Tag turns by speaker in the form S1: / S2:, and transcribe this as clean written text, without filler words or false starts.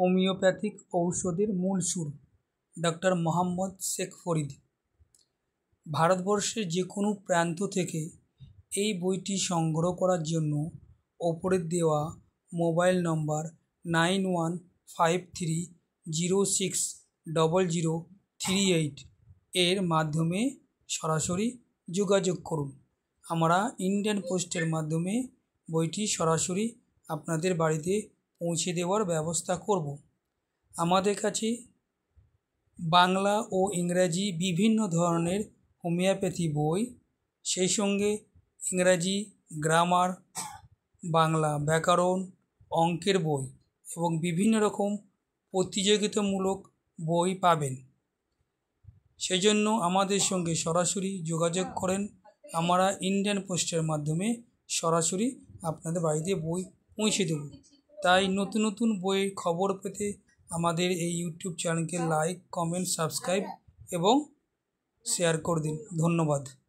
S1: Homeopathic ঔষধের মূল সুর ডক্টর মোহাম্মদ শেখ ফরিদ। ভারতবর্ষের যে কোনো প্রান্ত থেকে এই বইটি সংগ্রহ করার জন্য ওপরে দেওয়া মোবাইল নম্বর 9153060038 এর মাধ্যমে সরাসরি যোগাযোগ করুন। আমরা ইন্ডিয়ান পোস্টের মাধ্যমে বইটি সরাসরি আপনাদের বাড়িতে পৌঁছে দেওয়ার ব্যবস্থা করব। আমাদের কাছে বাংলা ও ইংরাজি বিভিন্ন ধরনের হোমিওপ্যাথি বই, সেই সঙ্গে ইংরাজি গ্রামার, বাংলা ব্যাকরণ, অঙ্কের বই এবং বিভিন্ন রকম প্রতিযোগিতামূলক বই পাবেন। সেজন্য আমাদের সঙ্গে সরাসরি যোগাযোগ করেন। আমরা ইন্ডিয়ান পোস্টের মাধ্যমে সরাসরি আপনাদের বাড়িতে বই পৌঁছে দেব। তাই নতুন নতুন বইয়ের খবর পেতে আমাদের এই ইউটিউব চ্যানেলকে লাইক, কমেন্ট, সাবস্ক্রাইব এবং শেয়ার করে দিন। ধন্যবাদ।